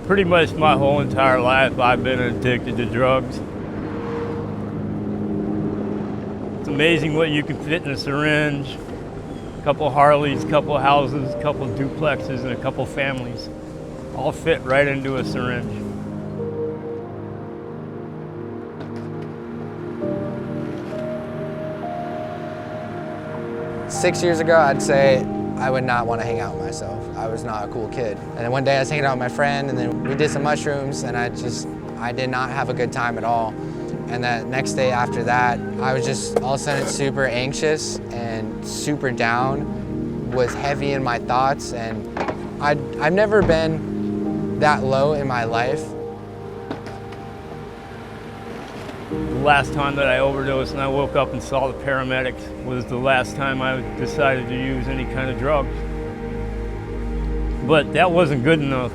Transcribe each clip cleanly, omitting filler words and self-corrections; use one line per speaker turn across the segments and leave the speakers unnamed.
Pretty much my whole entire life I've been addicted to drugs. It's amazing what you can fit in a syringe. A couple Harleys, a couple houses, a couple duplexes, and a couple families. All fit right into a syringe.
Six years ago, I'd say I would not want to hang out with myself. I was not a cool kid. And then one day I was hanging out with my friend, and then we did some mushrooms, and I did not have a good time at all. And that next day after that, I was just all of a sudden super anxious and super down, was heavy in my thoughts, and I've never been that low in my life.
The last time that I overdosed and I woke up and saw the paramedics was the last time I decided to use any kind of drugs. But that wasn't good enough.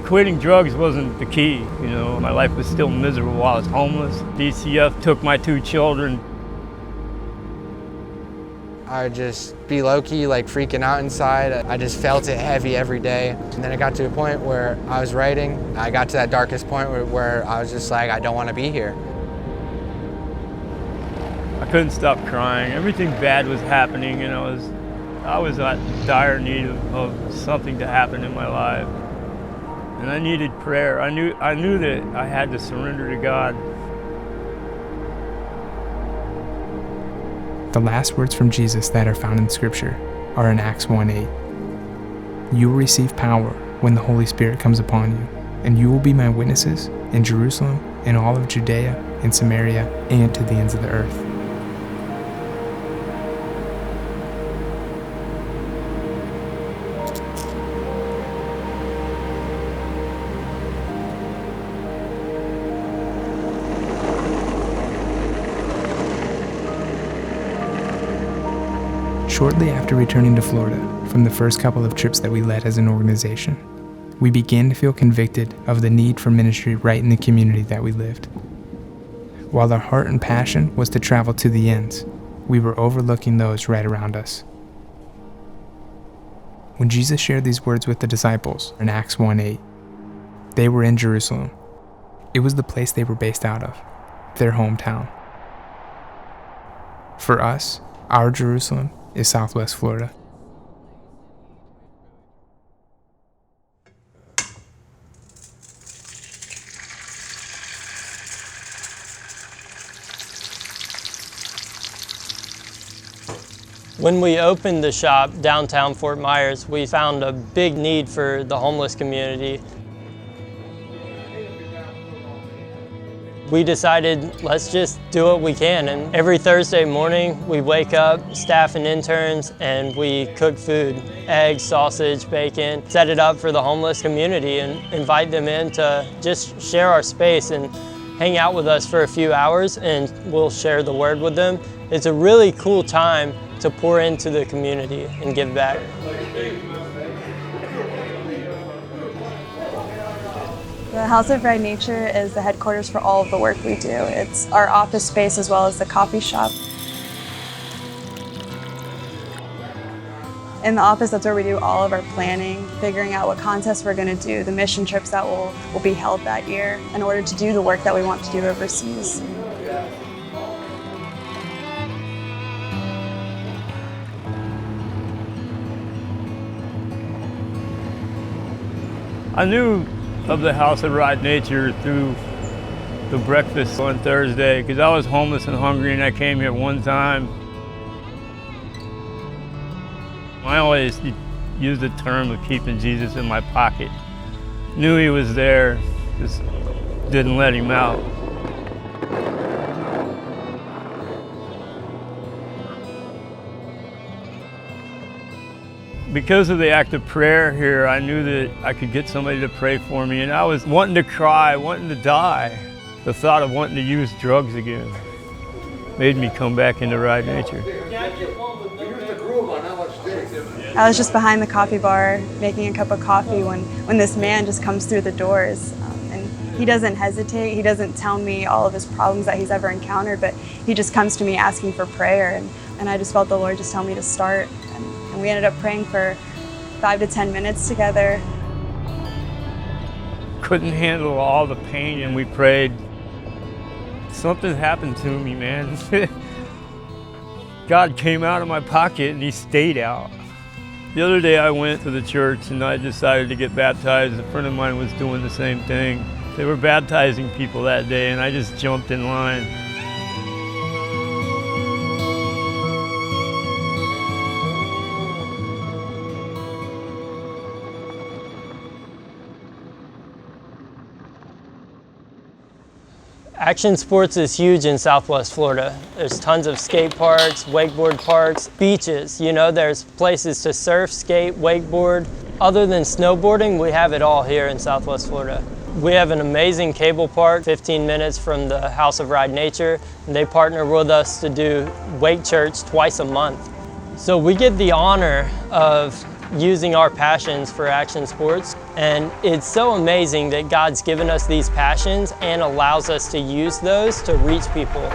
Quitting drugs wasn't the key, you know. My life was still miserable while I was homeless. DCF took my 2 children.
I would just be low-key, like freaking out inside. I just felt it heavy every day. And then it got to a point where I was writing. I got to that darkest point where I was just like, I don't want to be here.
I couldn't stop crying. Everything bad was happening, and I was in dire need of something to happen in my life. And I needed prayer. I knew that I had to surrender to God.
The last words from Jesus that are found in Scripture are in Acts 1:8. You will receive power when the Holy Spirit comes upon you, and you will be my witnesses in Jerusalem, in all of Judea and Samaria, and to the ends of the earth. Shortly after returning to Florida from the first couple of trips that we led as an organization, we began to feel convicted of the need for ministry right in the community that we lived. While our heart and passion was to travel to the ends, we were overlooking those right around us. When Jesus shared these words with the disciples in Acts 1:8, they were in Jerusalem. It was the place they were based out of, their hometown. For us, our Jerusalem is Southwest Florida.
When we opened the shop downtown Fort Myers, we found a big need for the homeless community. We decided, let's just do what we can. And every Thursday morning, we wake up, staff and interns, and we cook food, eggs, sausage, bacon, set it up for the homeless community and invite them in to just share our space and hang out with us for a few hours, and we'll share the word with them. It's a really cool time to pour into the community and give back.
The House of Right Nature is the headquarters for all of the work we do. It's our office space as well as the coffee shop. In the office, that's where we do all of our planning, figuring out what contests we're going to do, the mission trips that will be held that year in order to do the work that we want to do overseas.
I knew of the House of Right Nature through the breakfast on Thursday because I was homeless and hungry, and I came here one time. I always used the term of keeping Jesus in my pocket. Knew he was there, just didn't let him out. Because of the act of prayer here, I knew that I could get somebody to pray for me, and I was wanting to cry, wanting to die. The thought of wanting to use drugs again made me come back into right nature.
I was just behind the coffee bar making a cup of coffee when this man just comes through the doors. And he doesn't hesitate. He doesn't tell me all of his problems that he's ever encountered, but he just comes to me asking for prayer. And I just felt the Lord just tell me to start. And we ended up praying for 5 to 10 minutes together.
Couldn't handle all the pain, and we prayed. Something happened to me, man. God came out of my pocket and he stayed out. The other day I went to the church and I decided to get baptized. A friend of mine was doing the same thing. They were baptizing people that day and I just jumped in line.
Action sports is huge in Southwest Florida. There's tons of skate parks, wakeboard parks, beaches. You know, there's places to surf, skate, wakeboard. Other than snowboarding, we have it all here in Southwest Florida. We have an amazing cable park 15 minutes from the House of Ride Nature, and they partner with us to do Wake Church twice a month. So we get the honor of using our passions for action sports, and it's so amazing that God's given us these passions and allows us to use those to reach people.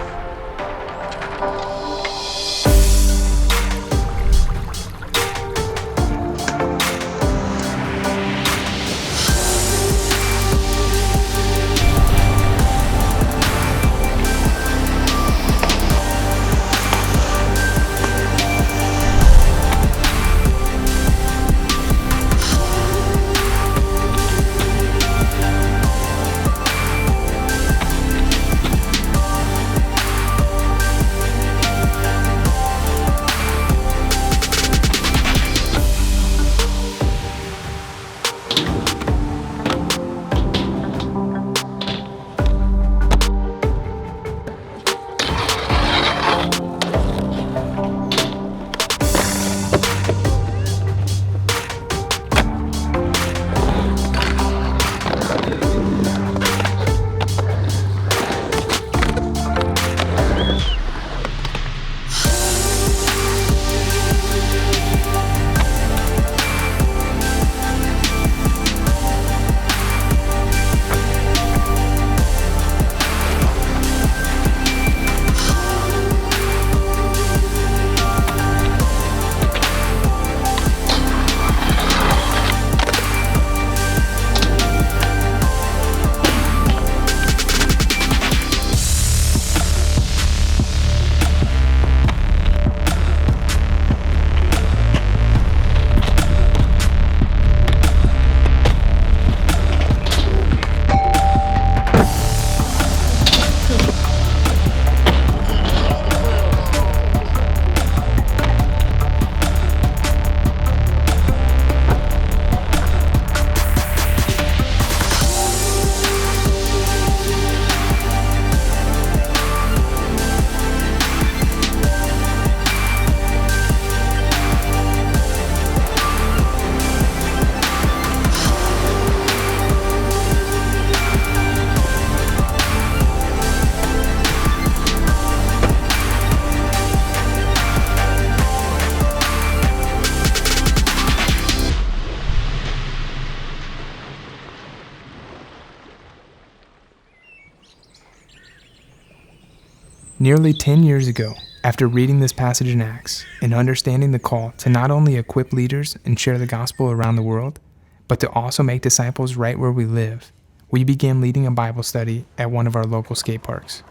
Nearly 10 years ago, after reading this passage in Acts and understanding the call to not only equip leaders and share the gospel around the world, but to also make disciples right where we live, we began leading a Bible study at one of our local skate parks.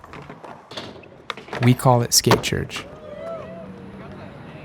We call it Skate Church.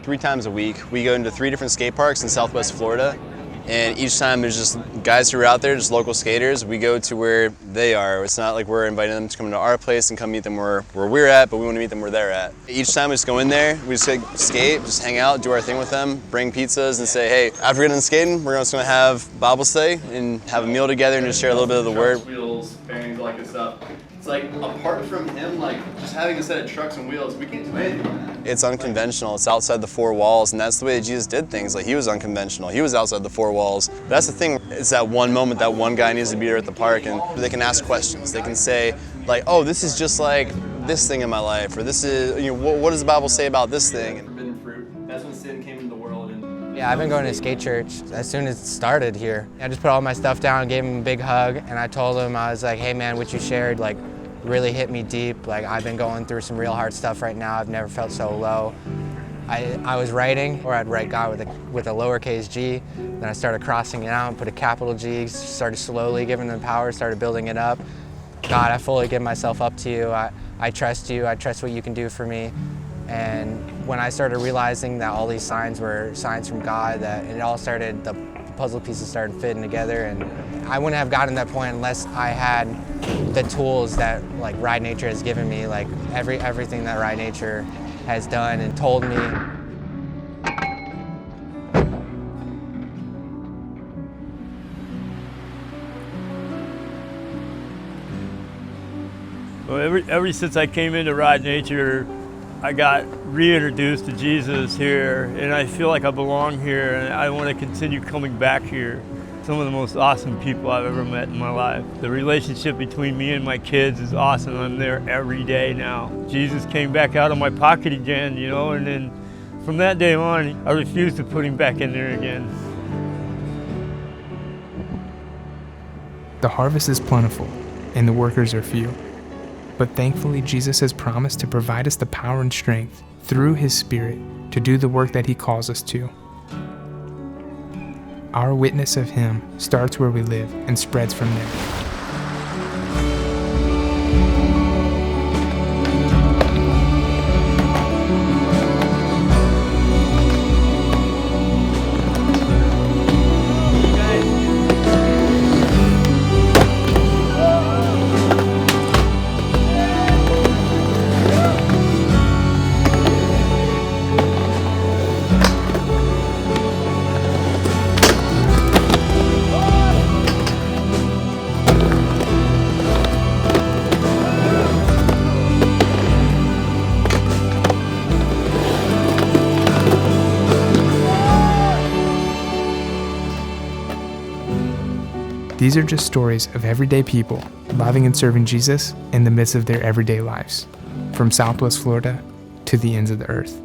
3 times a week, we go into 3 different skate parks in Southwest Florida, and each time there's just guys who are out there, just local skaters. We go to where they are. It's not like we're inviting them to come to our place and come meet them where we're at, but we want to meet them where they're at. Each time we just go in there, we just skate, just hang out, do our thing with them, bring pizzas and say, hey, after we're done skating, we're just going to have Bible study and have a meal together and just share a little bit of the word.
Wheels, bearings, all that good stuff. It's like, apart from him, like, just having a set of trucks and wheels, we can't do anything with that.
It's unconventional. It's outside the 4 walls, and that's the way that Jesus did things. Like, he was unconventional. He was outside the 4 walls. But that's the thing. It's that one moment that one guy needs to be there at the park, and they can ask questions. They can say, like, oh, this is just like this thing in my life, or this is, you know, what does the Bible say about this thing?
Forbidden fruit. That's when sin came into the world, and
Yeah, I've been going to skate church as soon as it started here. I just put all my stuff down, gave him a big hug, and I told him, I was like, hey man, what you shared like really hit me deep. Like I've been going through some real hard stuff right now. I've never felt so low. I was writing, or I'd write God with a lowercase g, then I started crossing it out and put a capital G, started slowly giving them power, started building it up. God, I fully give myself up to you. I trust you, I trust what you can do for me. And when I started realizing that all these signs were signs from God, that it all started, the puzzle pieces started fitting together, and I wouldn't have gotten to that point unless I had the tools that like Ride Nature has given me, like everything that Ride Nature has done and told me.
Well, ever since I came into Ride Nature, I got reintroduced to Jesus here, and I feel like I belong here, and I want to continue coming back here. Some of the most awesome people I've ever met in my life. The relationship between me and my kids is awesome. I'm there every day now. Jesus came back out of my pocket again, you know, and then from that day on, I refused to put him back in there again.
The harvest is plentiful, and the workers are few. But thankfully, Jesus has promised to provide us the power and strength through his Spirit to do the work that he calls us to. Our witness of him starts where we live and spreads from there. These are just stories of everyday people loving and serving Jesus in the midst of their everyday lives, from Southwest Florida to the ends of the earth.